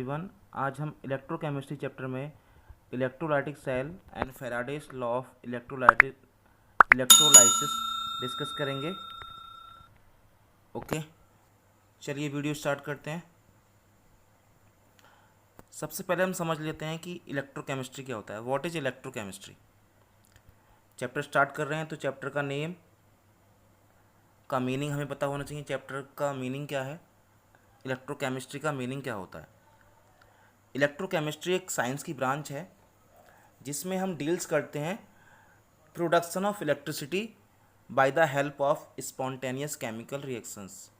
Everyone. आज हम electrochemistry chapter में electrolytic cell and Faraday's law of electrolysis discuss करेंगे। ओके, चलिए वीडियो स्टार्ट करते हैं। सबसे पहले हम समझ लेते हैं कि इलेक्ट्रोकेमिस्ट्री क्या होता है। What is electrochemistry. Chapter start कर रहे हैं तो चैप्टर का नेम का मीनिंग हमें पता होना चाहिए। चैप्टर का मीनिंग क्या है, इलेक्ट्रोकेमिस्ट्री का मीनिंग क्या होता है। इलेक्ट्रोकेमिस्ट्री एक साइंस की ब्रांच है जिसमें हम डील्स करते हैं production of electricity by the help of spontaneous chemical reactions.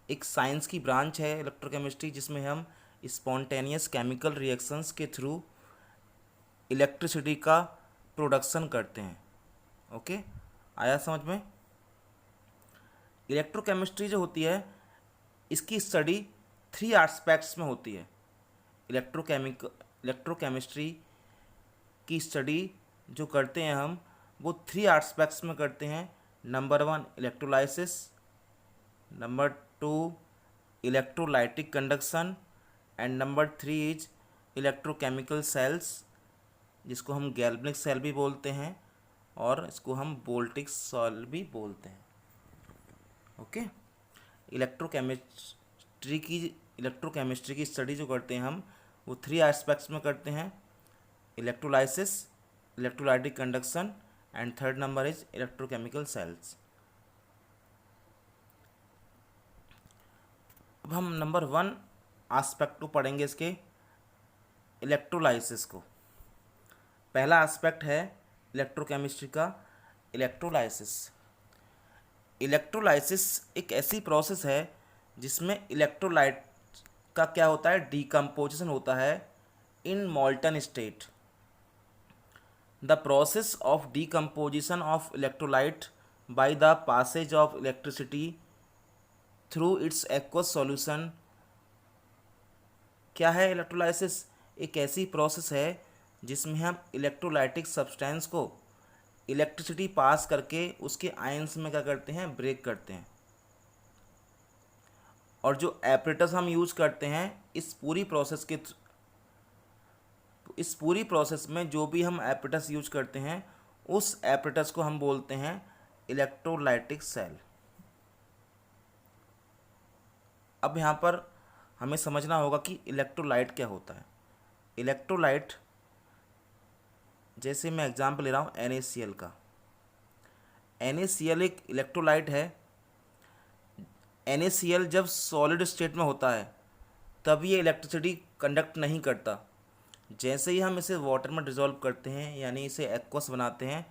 एक साइंस की ब्रांच है इलेक्ट्रोकेमिस्ट्री जिसमें हम स्पॉन्टेनियस केमिकल रिएक्शंस के थ्रू इलेक्ट्रिसिटी का प्रोडक्शन करते हैं। ओके, आया समझ में। इलेक्ट्रोकेमिस्ट्री जो होती है इसकी स्टडी 3 एस्पेक्ट्स में होती है। इलेक्ट्रोकेमिस्ट्री की स्टडी जो करते हैं हम वो 3 एस्पेक्ट्स में करते हैं। Number 1 electrolysis, number 2 electrolytic conduction and number 3 is electrochemical cells, जिसको हम गैल्वेनिक सेल भी बोलते हैं और इसको हम वोल्टिक सेल भी बोलते हैं। ओके, इलेक्ट्रोकेमिस्ट्री की स्टडी जो करते हैं हम वो 3 एस्पेक्ट्स में करते हैं। Electrolysis, electrolytic conduction and third number is electrochemical cells. अब हम नंबर 1 एस्पेक्ट को पढ़ेंगे, इसके इलेक्ट्रोलाइसिस को। पहला एस्पेक्ट है इलेक्ट्रोकेमिस्ट्री का इलेक्ट्रोलाइसिस। इलेक्ट्रोलाइसिस एक ऐसी प्रोसेस है जिसमें इलेक्ट्रोलाइट का क्या होता है, डीकम्पोजिशन होता है in molten state. The process of decomposition of electrolyte by the passage of electricity through its aqueous solution. क्या है इलेक्ट्रोलाइसिस? एक ऐसी प्रोसेस है जिसमें हम इलेक्ट्रोलाइटिक सब्सटेंस को इलेक्ट्रिसिटी पास करके उसके आयंस में क्या करते हैं, ब्रेक करते हैं। और जो एपरेटस हम यूज करते हैं इस पूरी प्रोसेस में जो भी हम एपरेटस यूज करते हैं उस एपरेटस को हम बोलते हैं इलेक्ट्रोलाइटिक सेल। अब यहाँ पर हमें समझना होगा कि इलेक्ट्रोलाइट क्या होता है। इलेक्ट्रोलाइट, जैसे मैं एग्जांपल ले रहा हूँ NaCl का। NaCl एक इलेक्ट्रोलाइट है। NaCl जब सॉलिड स्टेट में होता है तब ये इलेक्ट्रिसिटी कंडक्ट नहीं करता। जैसे ही हम इसे वाटर में डिसॉल्व करते हैं यानी इसे एक्वस बनाते हैं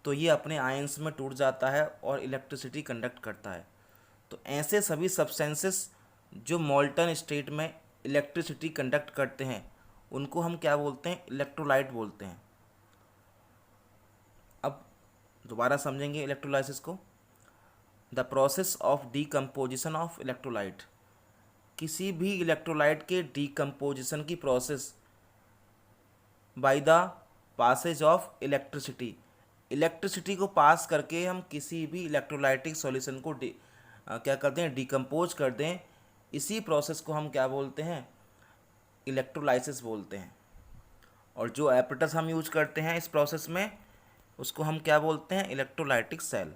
तो ये अपने आयंस में टूट जाता है और इलेक्ट्रिसिटी कंडक्ट करता है। तो ऐसे सभी सब्सटेंसेस जो मोल्टन स्टेट में इलेक्ट्रिसिटी कंडक्ट करते हैं उनको हम क्या बोलते हैं, इलेक्ट्रोलाइट बोलते हैं। अब दोबारा समझेंगे इलेक्ट्रोलाइसिस को। The process of decomposition of electrolyte. किसी भी इलेक्ट्रोलाइट के डीकम्पोजिशन की process by the passage of electricity. Electricity को पास करके हम किसी भी इलेक्ट्रोलाइटिक सॉल्यूशन को क्या करते हैं, डीकम्पोज कर दें। इसी प्रोसेस को हम क्या बोलते हैं, इलेक्ट्रोलाइसिस बोलते हैं। और जो एपरेटस हम यूज करते हैं इस प्रोसेस में उसको हम क्या बोलते हैं, electrolytic cell.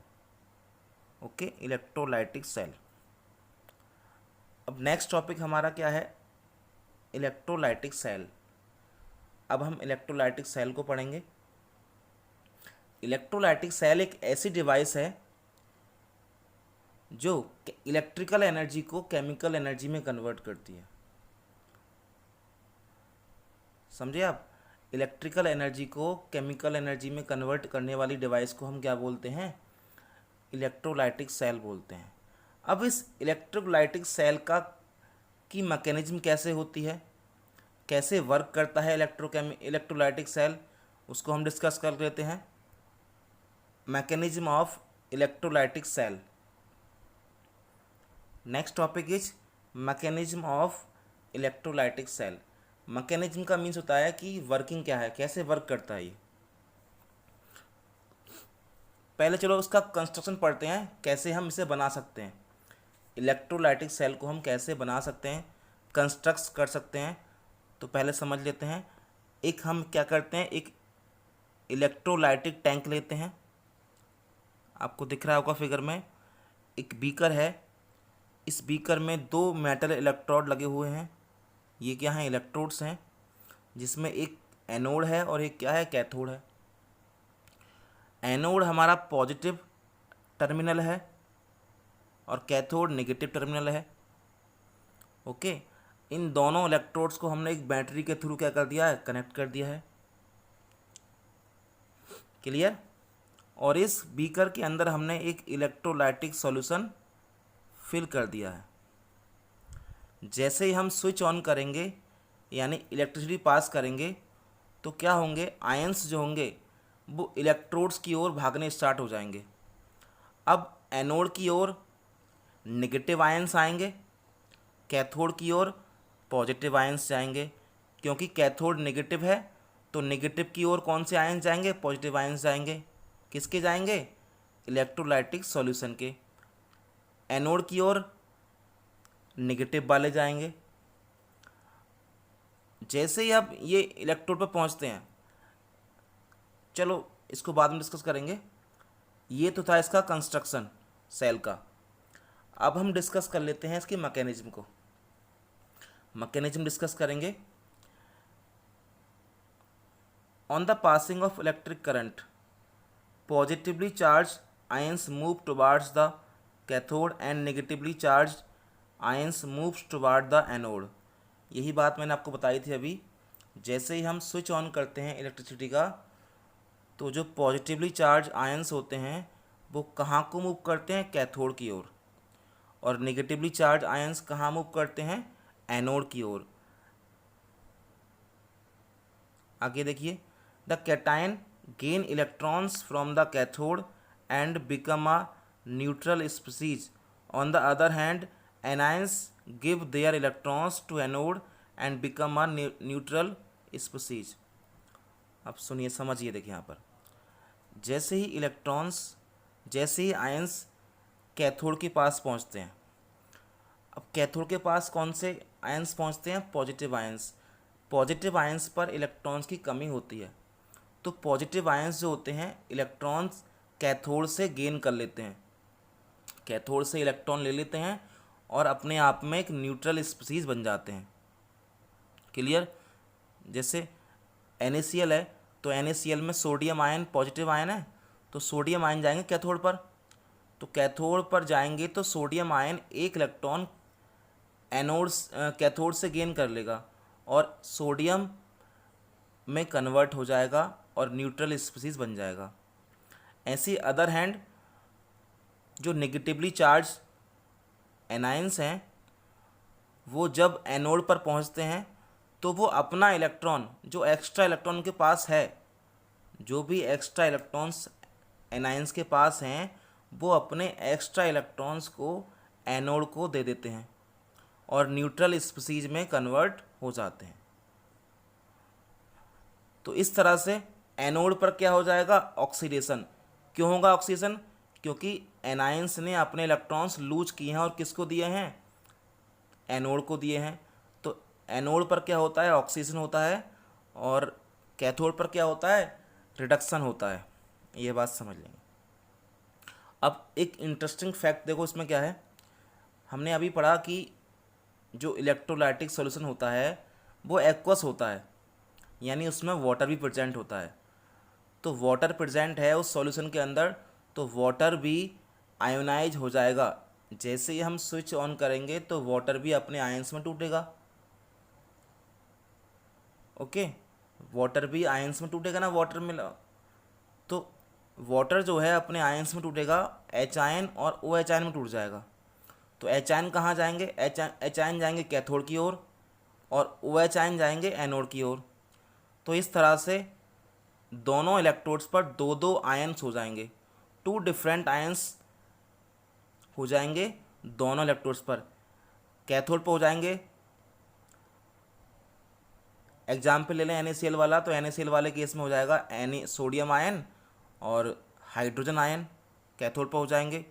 Okay, electrolytic cell. अब नेक्स्ट टॉपिक हमारा क्या है, इलेक्ट्रोलाइटिक सेल। अब हम इलेक्ट्रोलाइटिक सेल को पढ़ेंगे। इलेक्ट्रोलाइटिक सेल एक ऐसी डिवाइस है जो इलेक्ट्रिकल एनर्जी को केमिकल एनर्जी में कन्वर्ट करती है। समझे आप? इलेक्ट्रिकल एनर्जी को केमिकल एनर्जी में कन्वर्ट करने वाली डिवाइस को हम क्या बोलते हैं, इलेक्ट्रोलाइटिक सेल बोलते हैं। अब इस इलेक्ट्रोलाइटिक सेल की मैकेनिज्म कैसे होती है, कैसे वर्क करता है इलेक्ट्रोलाइटिक सेल, उसको हम डिस्कस कर लेते हैं। Mechanism of electrolytic cell. Next topic is mechanism of electrolytic cell. Mechanism का मीन्स होता है कि वर्किंग क्या है, कैसे वर्क करता है ये। पहले चलो उसका कंस्ट्रक्शन पढ़ते हैं, कैसे हम इसे बना सकते हैं। इलेक्ट्रोलाइटिक सेल को हम कैसे बना सकते हैं कंस्ट्रक्ट कर सकते हैं। तो पहले समझ लेते हैं। एक हम क्या करते हैं, एक इलेक्ट्रोलाइटिक टैंक लेते हैं। आपको दिख रहा होगा फिगर में, एक बीकर है। इस बीकर में 2 मेटल इलेक्ट्रोड लगे हुए हैं। ये क्या हैं, इलेक्ट्रोड्स हैं, जिसमें एक एनोड है और एक क्या है, कैथोड है। एनोड हमारा पॉजिटिव टर्मिनल है और कैथोड नेगेटिव टर्मिनल है। ओके, इन दोनों इलेक्ट्रोड्स को हमने एक बैटरी के थ्रू क्या कर दिया है, कनेक्ट कर दिया है। क्लियर। और इस बीकर के अंदर हमने एक इलेक्ट्रोलाइटिक सॉल्यूशन फिल कर दिया है। जैसे ही हम स्विच ऑन करेंगे यानी इलेक्ट्रिसिटी पास करेंगे तो क्या होंगे, आयंस जो होंगे वो इलेक्ट्रोड्स की ओर भागने स्टार्ट हो जाएंगे। अब एनोड की ओर नेगेटिव आयंस आएंगे, कैथोड की ओर पॉजिटिव आयंस जाएंगे। क्योंकि कैथोड नेगेटिव है तो नेगेटिव की ओर कौन से आयंस जाएंगे, पॉजिटिव आयंस जाएंगे। किसके जाएंगे, इलेक्ट्रोलाइटिक सॉल्यूशन के। एनोड की ओर नेगेटिव वाले जाएंगे। जैसे ही अब ये इलेक्ट्रोड पर पहुंचते हैं, चलो इसको बाद में डिस्कस करेंगे। ये तो था इसका कंस्ट्रक्शन सेल का। अब हम डिस्कस कर लेते हैं इसकी मैकेनिज्म को। मैकेनिज्म डिस्कस करेंगे। On the passing of electric current positively charge ions move towards the cathode and negatively charge ions moves toward the anode. यही बात मैंने आपको बताई थी अभी। जैसे ही हम स्विच ऑन करते हैं इलेक्ट्रिसिटी का, तो जो पॉजिटिवली चार्ज आयंस होते हैं वो कहाँ को मूव करते हैं, कैथोड की ओर। और नेगेटिवली चार्ज आयंस कहाँ मूव करते हैं, एनोड की ओर। आगे देखिए, the cation gain electrons from the cathode and become a neutral species. On the other hand anions give their electrons to anode and become a neutral species. अब सुनिए, समझिए, देखिए यहाँ पर जैसे ही आयंस कैथोड के पास पहुँचते हैं। अब कैथोड के पास कौन से आयंस पहुँचते हैं, पॉजिटिव आयंस। पॉजिटिव आयंस पर इलेक्ट्रॉन्स की कमी होती है, तो पॉजिटिव आयंस जो होते हैं इलेक्ट्रॉन्स कैथोड से गेन कर लेते हैं। कैथोड से इलेक्ट्रॉन ले लेते हैं और अपने आप में एक न्यूट्रल स्पीसीज बन जाते हैं। क्लियर। जैसे NaCl है तो NaCl में सोडियम आयन पॉजिटिव आयन है, तो सोडियम आयन जाएंगे कैथोड पर। तो कैथोड पर जाएंगे तो सोडियम आयन एक इलेक्ट्रॉन कैथोड से गेन कर लेगा और सोडियम में कन्वर्ट हो जाएगा और न्यूट्रल स्पीसीज बन जाएगा। ऐसी अदर हैंड जो नेगेटिवली चार्ज एनायंस हैं वो जब एनोड पर पहुंचते हैं तो वो अपना इलेक्ट्रॉन, जो एक्स्ट्रा इलेक्ट्रॉन के पास है, जो भी एक्स्ट्रा इलेक्ट्रॉन्स एनायंस के पास हैं, वो अपने एक्स्ट्रा इलेक्ट्रॉन्स को एनोड को दे देते हैं और न्यूट्रल स्पीसीज में कन्वर्ट हो जाते हैं। तो इस तरह से एनोड पर क्या हो जाएगा, ऑक्सीडेशन। क्यों होगा ऑक्सीडेशन, क्योंकि एनायंस ने अपने इलेक्ट्रॉन्स लूज किए हैं और किसको दिए हैं, एनोड को दिए हैं। तो एनोड पर क्या होता है, ऑक्सीडेशन होता है, और कैथोड पर क्या होता है, रिडक्शन होता है। ये बात समझ लेंगे। अब एक इंटरेस्टिंग फैक्ट देखो इसमें क्या है। हमने अभी पढ़ा कि जो इलेक्ट्रोलाइटिक सॉल्यूशन होता है वो एक्वस होता है, यानी उसमें वाटर भी प्रेजेंट होता है। तो वाटर प्रेजेंट है उस सॉल्यूशन के अंदर, तो वाटर भी आयोनाइज हो जाएगा। जैसे ही हम स्विच ऑन करेंगे तो वाटर भी अपने आयंस में टूटेगा। ओके, वाटर भी आयंस में टूटेगा ना, वाटर में तो वाटर जो है अपने आयंस में टूटेगा, H आयन और OH आयन में टूट जाएगा। तो H आयन कहाँ जाएंगे, H आयन जाएंगे कैथोड की ओर और OH आयन जाएंगे एनोड की ओर। तो इस तरह से दोनों इलेक्ट्रोड्स पर दो दो आयंस हो जाएंगे, 2 डिफरेंट आयंस हो जाएंगे दोनों इलेक्ट्रोड्स पर। कैथोड पर हो जाएंगे, एग्जाम्पल ले लें NaCl वाला, तो NaCl वाले केस में हो जाएगा सोडियम आयन और हाइड्रोजन आयन कैथोड पर हो जाएंगे।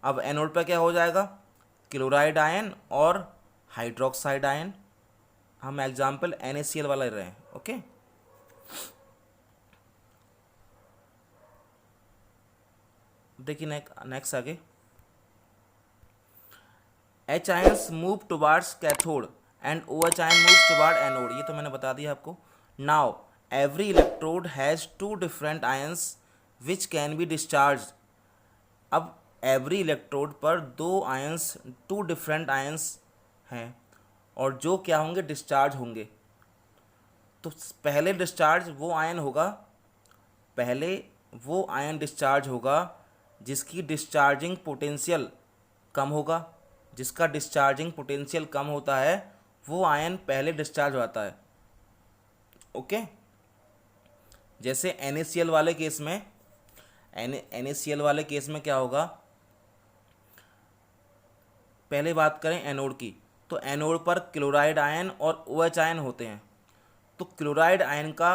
अब एनोड पर क्या हो जाएगा, क्लोराइड आयन और हाइड्रोक्साइड आयन, हम एग्जाम्पल NaCl वाला ले रहे हैं। ओके, देखिए नेक्स्ट आगे, H ions move towards cathode and OH ion move toward anode, ये तो मैंने बता दिया आपको। Now every electrode has two different ions which can be discharge. अब एवरी इलेक्ट्रोड पर दो आयंस, टू डिफरेंट आयंस हैं, और जो क्या होंगे, डिस्चार्ज होंगे। तो पहले डिस्चार्ज वो आयन होगा, पहले वो आयन डिस्चार्ज होगा जिसकी डिस्चार्जिंग पोटेंशियल कम होगा, जिसका डिस्चार्जिंग पोटेंशियल कम होता है वो आयन पहले डिस्चार्ज होता है। ओके, जैसे NaCl वाले केस में, NaCl वाले केस में क्या होगा, पहले बात करें एनोड की, तो एनोड पर क्लोराइड आयन और OH आयन होते हैं। तो क्लोराइड आयन का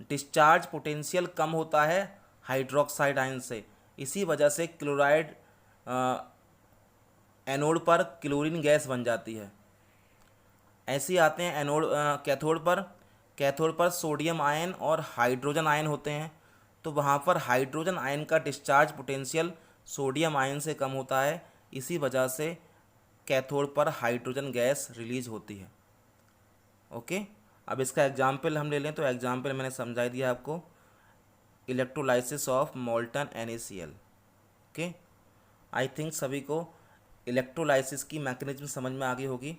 डिस्चार्ज पोटेंशियल कम होता है हाइड्रोक्साइड आयन से, इसी वजह से क्लोराइड एनोड पर क्लोरीन गैस बन जाती है। ऐसे ही आते हैं एनोड कैथोड पर सोडियम आयन और हाइड्रोजन आयन होते हैं। तो वहाँ पर हाइड्रोजन आयन का डिस्चार्ज पोटेंशियल सोडियम आयन से कम होता है, इसी वजह से कैथोड पर हाइड्रोजन गैस रिलीज होती है। ओके, अब इसका एग्जाम्पल हम ले लें, तो एग्जाम्पल मैंने समझा दिया आपको, electrolysis of molten NaCl। Okay, I think सभी को इलेक्ट्रोलाइसिस की मैकेनिज्म समझ में आ गई होगी।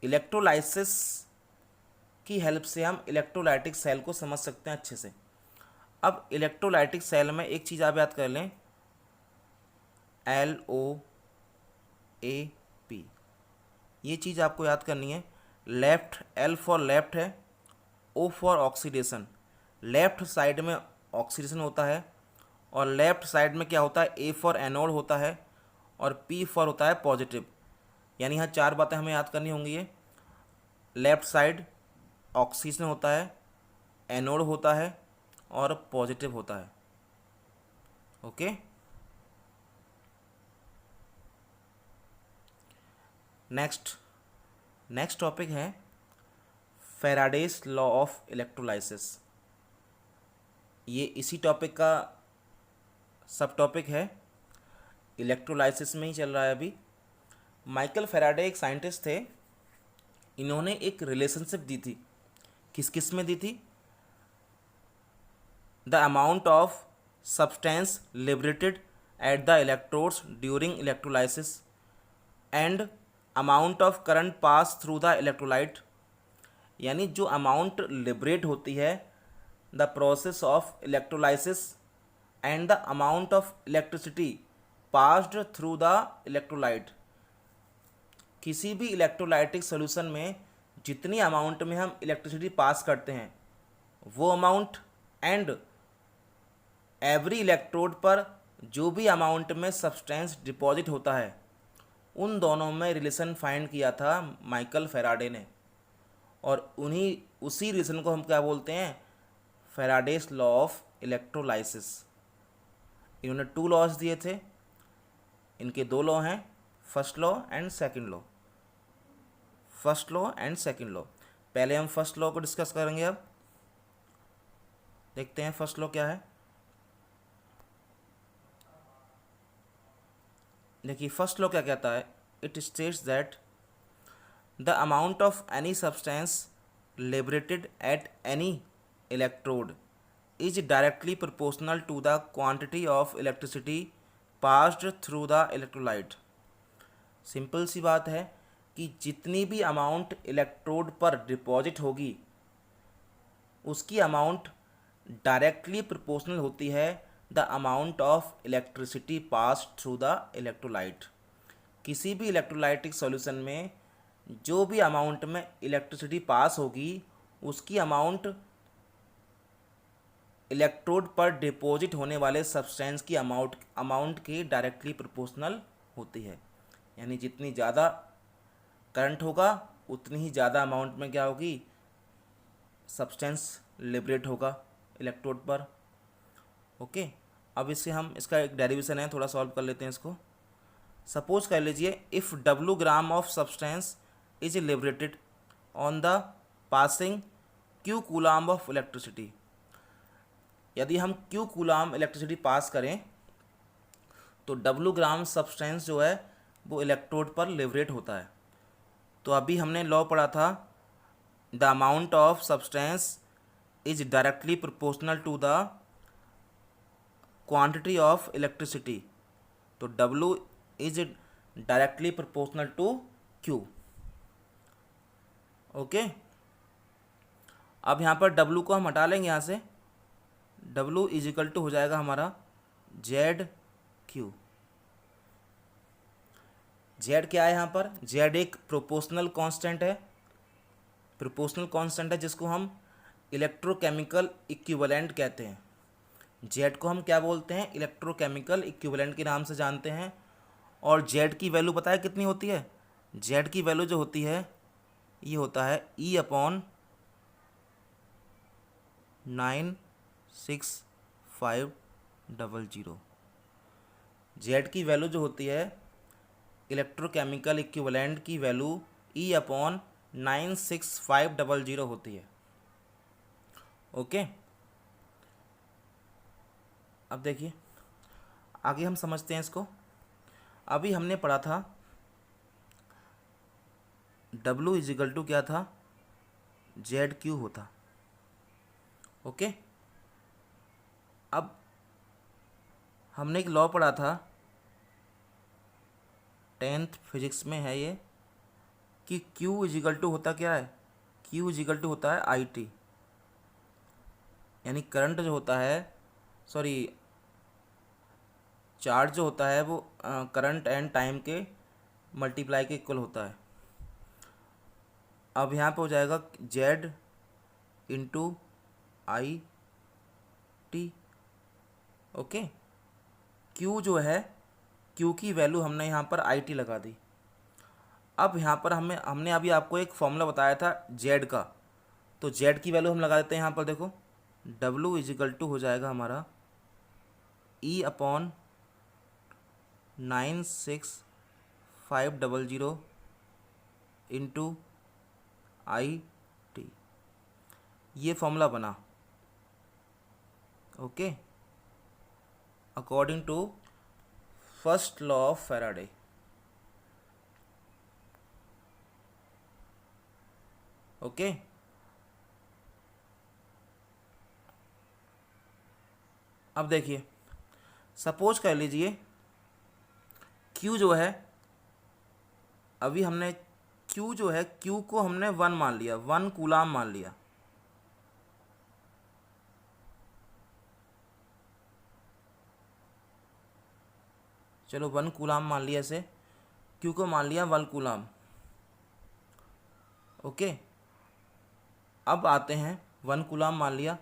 इलेक्ट्रोलाइसिस की हेल्प से हम इलेक्ट्रोलाइटिक सेल को समझ सकते हैं अच्छे से। अब इलेक्ट्रोलाइटिक सेल में एक चीज़ आप याद कर लें, LOAP, ये चीज़ आपको याद करनी है। लेफ्ट, L फॉर लेफ्ट है, O for oxidation. Left side में ऑक्सीडेशन होता है, और लेफ्ट साइड में क्या होता है, A फॉर एनोड होता है, और P फॉर होता है पॉजिटिव। यानी यहाँ चार बातें हमें याद करनी होंगी। ये लेफ्ट साइड ऑक्सीजन होता है, एनोड होता है, और पॉजिटिव होता है। ओके, नेक्स्ट टॉपिक है फैराडेस लॉ ऑफ इलेक्ट्रोलाइसिस। ये इसी टॉपिक का सब टॉपिक है, इलेक्ट्रोलाइसिस में ही चल रहा है अभी। माइकल फैराडे एक साइंटिस्ट थे, इन्होंने एक रिलेशनशिप दी थी, किस में दी थी, the amount of substance liberated at the electrodes during electrolysis and amount of current pass through the electrolyte. यानी जो अमाउंट लिबरेट होती है, the process of electrolysis and the amount of electricity passed through the electrolyte. किसी भी electrolytic solution में जितनी amount में हम इलेक्ट्रिसिटी पास करते हैं वो अमाउंट, एंड एवरी इलेक्ट्रोड पर जो भी अमाउंट में सब्सटेंस डिपॉजिट होता है, उन दोनों में रिलेशन फाइंड किया था माइकल फैराडे ने। और उसी रिलेशन को हम क्या बोलते हैं, फैराडेस लॉ ऑफ इलेक्ट्रोलाइसिस। इन्होंने 2 लॉज दिए थे, इनके 2 लॉ हैं, first law and second law. First law and second law, पहले हम फर्स्ट लॉ को डिस्कस करेंगे। अब देखते हैं फर्स्ट लॉ क्या है। देखिए फर्स्ट लॉ क्या कहता है, it states that the amount of any substance liberated at any electrode is directly proportional to the quantity of electricity passed through the electrolyte. Simple सी बात है कि जितनी भी अमाउंट इलेक्ट्रोड पर डिपॉजिट होगी उसकी अमाउंट डायरेक्टली प्रोपोर्शनल होती है the amount of electricity pass through the electrolyte. किसी भी इलेक्ट्रोलाइटिक सॉल्यूशन में जो भी अमाउंट में इलेक्ट्रिसिटी पास होगी उसकी अमाउंट इलेक्ट्रोड पर डिपॉजिट होने वाले सब्सटेंस की अमाउंट की डायरेक्टली प्रोपोर्शनल होती है। यानी जितनी ज़्यादा करंट होगा उतनी ही ज़्यादा अमाउंट में क्या होगी, सब्सटेंस लिबरेट होगा इलेक्ट्रोड पर। ओके, अब इससे हम इसका एक डेरिवेशन है, थोड़ा सॉल्व कर लेते हैं इसको। सपोज कर लीजिए if W gram of substance is liberated on the passing Q coulomb of electricity, यदि हम क्यू कूलाम इलेक्ट्रिसिटी पास करें तो डब्लू ग्राम सब्सटेंस जो है वो इलेक्ट्रोड पर लिबरेट होता है। तो अभी हमने लॉ पढ़ा था, the amount of substance is directly proportional to the quantity of electricity. तो W is directly proportional to Q. Okay, अब यहाँ पर डब्लू को हम हटा लेंगे यहाँ से, डब्लू इज इक्वल टू हो जाएगा हमारा जेड क्यू। जेड क्या है यहाँ पर, जेड एक प्रोपोर्शनल कांस्टेंट है, प्रोपोर्शनल कांस्टेंट है जिसको हम इलेक्ट्रोकेमिकल इक्विवेलेंट कहते हैं। जेड को हम क्या बोलते हैं, इलेक्ट्रोकेमिकल इक्विवेलेंट के नाम से जानते हैं। और जेड की वैल्यू पता है कितनी होती है, जेड की वैल्यू जो होती है ये होता है E/96500। जेड की वैल्यू जो होती है इलेक्ट्रोकेमिकल इक्विवेलेंट की वैल्यू E/96500 होती है। ओके, अब देखिए आगे हम समझते हैं इसको। अभी हमने पढ़ा था W इज इक्वल टू क्या था, जेड क्यू होता। ओके, अब हमने एक लॉ पढ़ा था 10th फिजिक्स में है ये, कि Q इज इक्वल टू होता क्या है, Q इज इक्वल टू होता है IT, यानी करंट जो होता है, सॉरी चार्ज जो होता है वो करंट एंड टाइम के मल्टीप्लाई के इक्वल होता है। अब यहाँ पे हो जाएगा Z into I T. Okay, Q जो है, क्यू की वैल्यू हमने यहाँ पर आई टी लगा दी। अब यहाँ पर हमने अभी आपको एक फॉर्मूला बताया था जेड का, तो जेड की वैल्यू हम लगा देते हैं यहाँ पर। देखो डब्लू इज इक्वल टू हो जाएगा हमारा E/96500 इंटू आई टी, ये फॉर्मूला बना। Okay, according to first law of Faraday. Okay, अब देखिए सपोज कर लीजिए Q जो है, अभी हमने Q जो है, Q को हमने 1 मान लिया, 1 कूलाम मान लिया। चलो 1 कूलाम मान लिया, इसे Q को मान लिया 1 कूलाम। ओके, अब आते हैं 1 कूलाम मान लिया,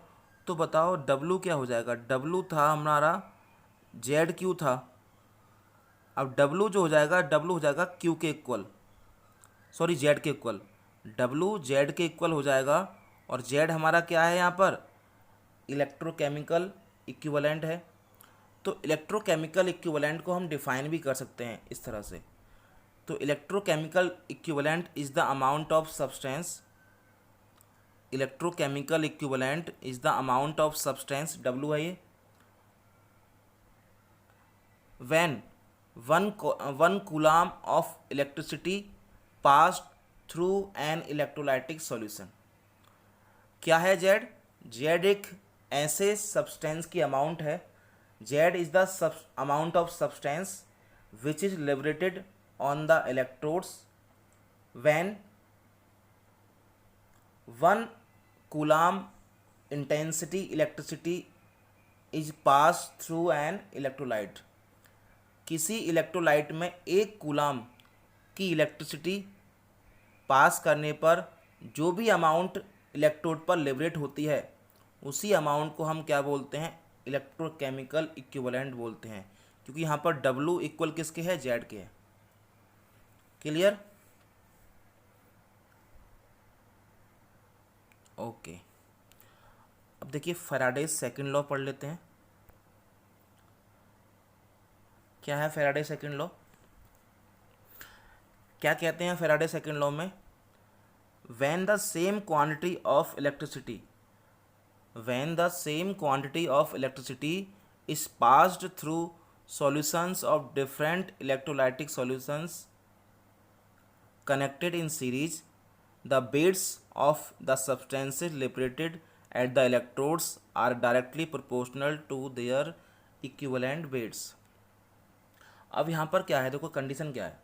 तो बताओ W क्या हो जाएगा। W था हमारा ZQ था, अब W जो हो जाएगा, W हो जाएगा Q के इक्वल, सॉरी Z के इक्वल, W Z के इक्वल हो जाएगा। और Z हमारा क्या है यहाँ पर, इलेक्ट्रोकेमिकल इक्विवेलेंट है। तो इलेक्ट्रोकेमिकल इक्विवेलेंट को हम डिफाइन भी कर सकते हैं इस तरह से। तो electrochemical equivalent is the amount of substance, electrochemical equivalent is the amount of substance, W है ये, when 1 coulomb of electricity passed through an electrolytic solution। क्या है Z? Z एक ऐसे सब्सटेंस की अमाउंट है, Z is the amount of substance which is liberated on the electrodes when 1 coulomb intensity electricity is passed through an electrolyte। किसी electrolyte में 1 coulomb की electricity पास करने पर जो भी अमाउंट इलेक्ट्रोड पर लिबरेट होती है, उसी अमाउंट को हम क्या बोलते हैं, इलेक्ट्रोकेमिकल इक्विवेलेंट बोलते हैं। क्योंकि यहाँ पर W इक्वल किसके है, Z के है। क्लियर? ओके, अब देखिए फैराडेज सेकंड लॉ पढ़ लेते हैं। क्या है फैराडे सेकंड लॉ? क्या कहते हैं फैराडे सेकंड लॉ में? when the same quantity of electricity when the same quantity of electricity is passed through solutions of different electrolytic solutions connected in series, the beads of the substances liberated at the electrodes are directly proportional to their equivalent beads. अब यहाँ पर क्या है, देखो condition क्या है.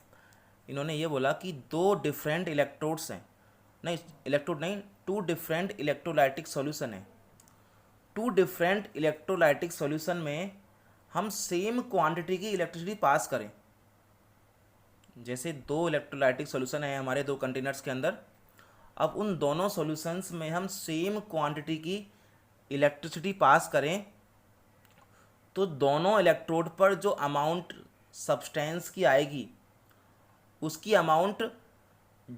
इन्होंने ये बोला कि दो डिफरेंट इलेक्ट्रोड्स हैं, नहीं इलेक्ट्रोड नहीं, टू डिफरेंट इलेक्ट्रोलाइटिक सॉल्यूशन है. टू डिफरेंट इलेक्ट्रोलाइटिक सॉल्यूशन में हम सेम क्वांटिटी की इलेक्ट्रिसिटी पास करें. जैसे दो इलेक्ट्रोलाइटिक सॉल्यूशन है हमारे दो कंटेनर्स के अंदर, अब उन दोनों सॉल्यूशंस में हम सेम क्वांटिटी की इलेक्ट्रिसिटी पास करें तो दोनों इलेक्ट्रोड पर जो अमाउंट सब्सटेंस की आएगी उसकी अमाउंट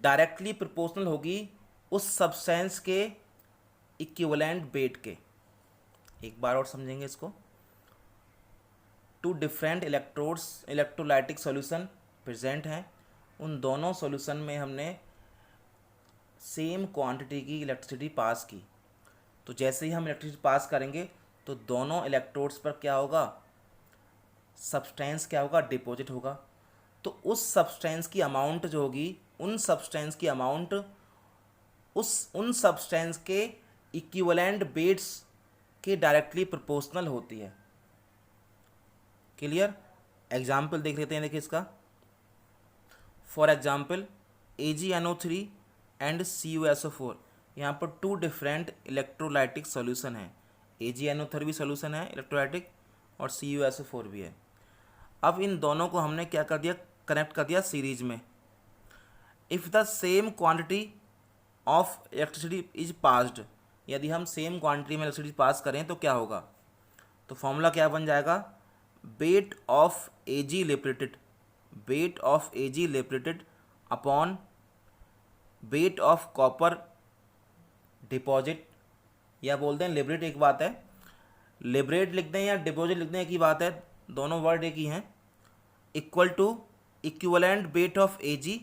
डायरेक्टली प्रोपोर्शनल होगी उस सब्सटेंस के इक्विवेलेंट वेट के. एक बार और समझेंगे इसको. Two different electrodes electrolytic solution present हैं, उन दोनों सॉल्यूशन में हमने सेम क्वांटिटी की इलेक्ट्रिसिटी पास की. तो जैसे ही हम इलेक्ट्रिसिटी पास करेंगे तो दोनों इलेक्ट्रोड्स पर क्या होगा, सब्सटेंस क्या होगा, डिपॉजिट होगा. तो उस सब्सटेंस की अमाउंट जो होगी, उन सब्सटेंस की अमाउंट उन सब्सटेंस के इक्विवेलेंट वेट्स के डायरेक्टली प्रोपोर्शनल होती है. क्लियर? एग्जाम्पल देख लेते हैं. देखिए इसका, for example AgNO3 and CuSO4. यहाँ पर टू डिफरेंट इलेक्ट्रोलाइटिक सॉल्यूशन है. AgNO3 भी सॉल्यूशन है इलेक्ट्रोलाइटिक और CuSO4 भी है. अब इन दोनों को हमने क्या कर दिया, कनेक्ट कर दिया सीरीज में. If the same quantity of electricity is passed, यदि हम सेम क्वांटिटी में इलेक्ट्रिसिटी पास करें तो क्या होगा, तो फॉर्मूला क्या बन जाएगा, wait of Ag liberated, wait of Ag liberated upon weight of copper deposit, या बोलते हैं लिबरेट एक बात है, लिबरेट लिख दें या डिपॉजिट लिख दें एक ही बात है, दोनों वर्ड एक ही हैं, equal to equivalent weight of Ag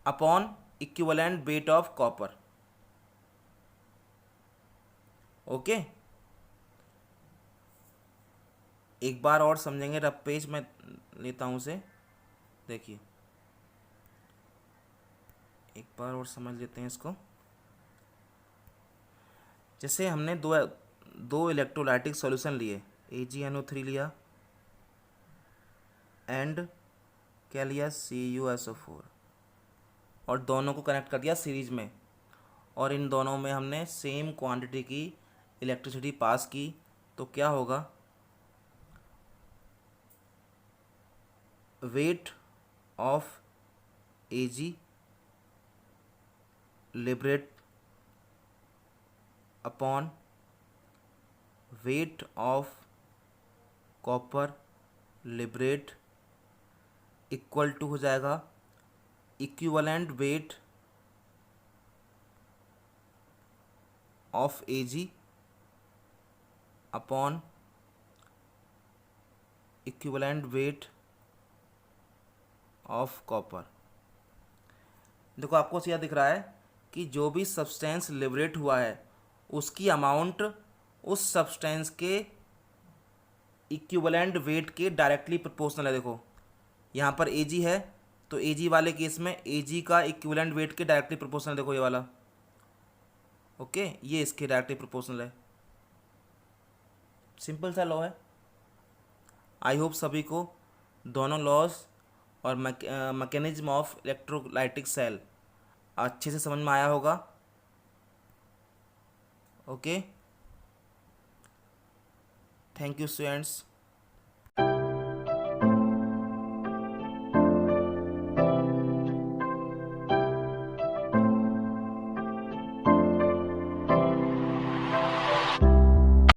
upon equivalent weight of copper. Okay, एक बार और समझेंगे. रफ पेज में लेता हूँ उसे, देखिए एक बार और समझ लेते हैं इसको. जैसे हमने दो इलेक्ट्रोलाइटिक सॉल्यूशन लिए, AgNO3 लिया एंड क्या लिया, CuSO4, और दोनों को कनेक्ट कर दिया सीरीज में, और इन दोनों में हमने सेम क्वांटिटी की इलेक्ट्रिसिटी पास की, तो क्या होगा, weight of Ag liberate upon weight of copper liberate equal to हो जाएगा equivalent weight of Ag upon equivalent weight of copper. देखो आपको सीधा दिख रहा है कि जो भी सब्सटेंस लिबरेट हुआ है उसकी अमाउंट उस सब्सटेंस के इक्विवेलेंट वेट के डायरेक्टली प्रोपोर्शनल है. देखो यहाँ पर Ag है तो Ag वाले केस में Ag का इक्विवेलेंट वेट के डायरेक्टली प्रोपोर्शनल, देखो ये वाला, ओके ये इसके डायरेक्टली प्रोपोर्शनल है. सिंपल सा लॉ है. आई होप सभी को दोनों लॉज और मैकेनिज्म ऑफ इलेक्ट्रोलाइटिक सेल अच्छे से समझ में आया होगा. Okay, thank you students.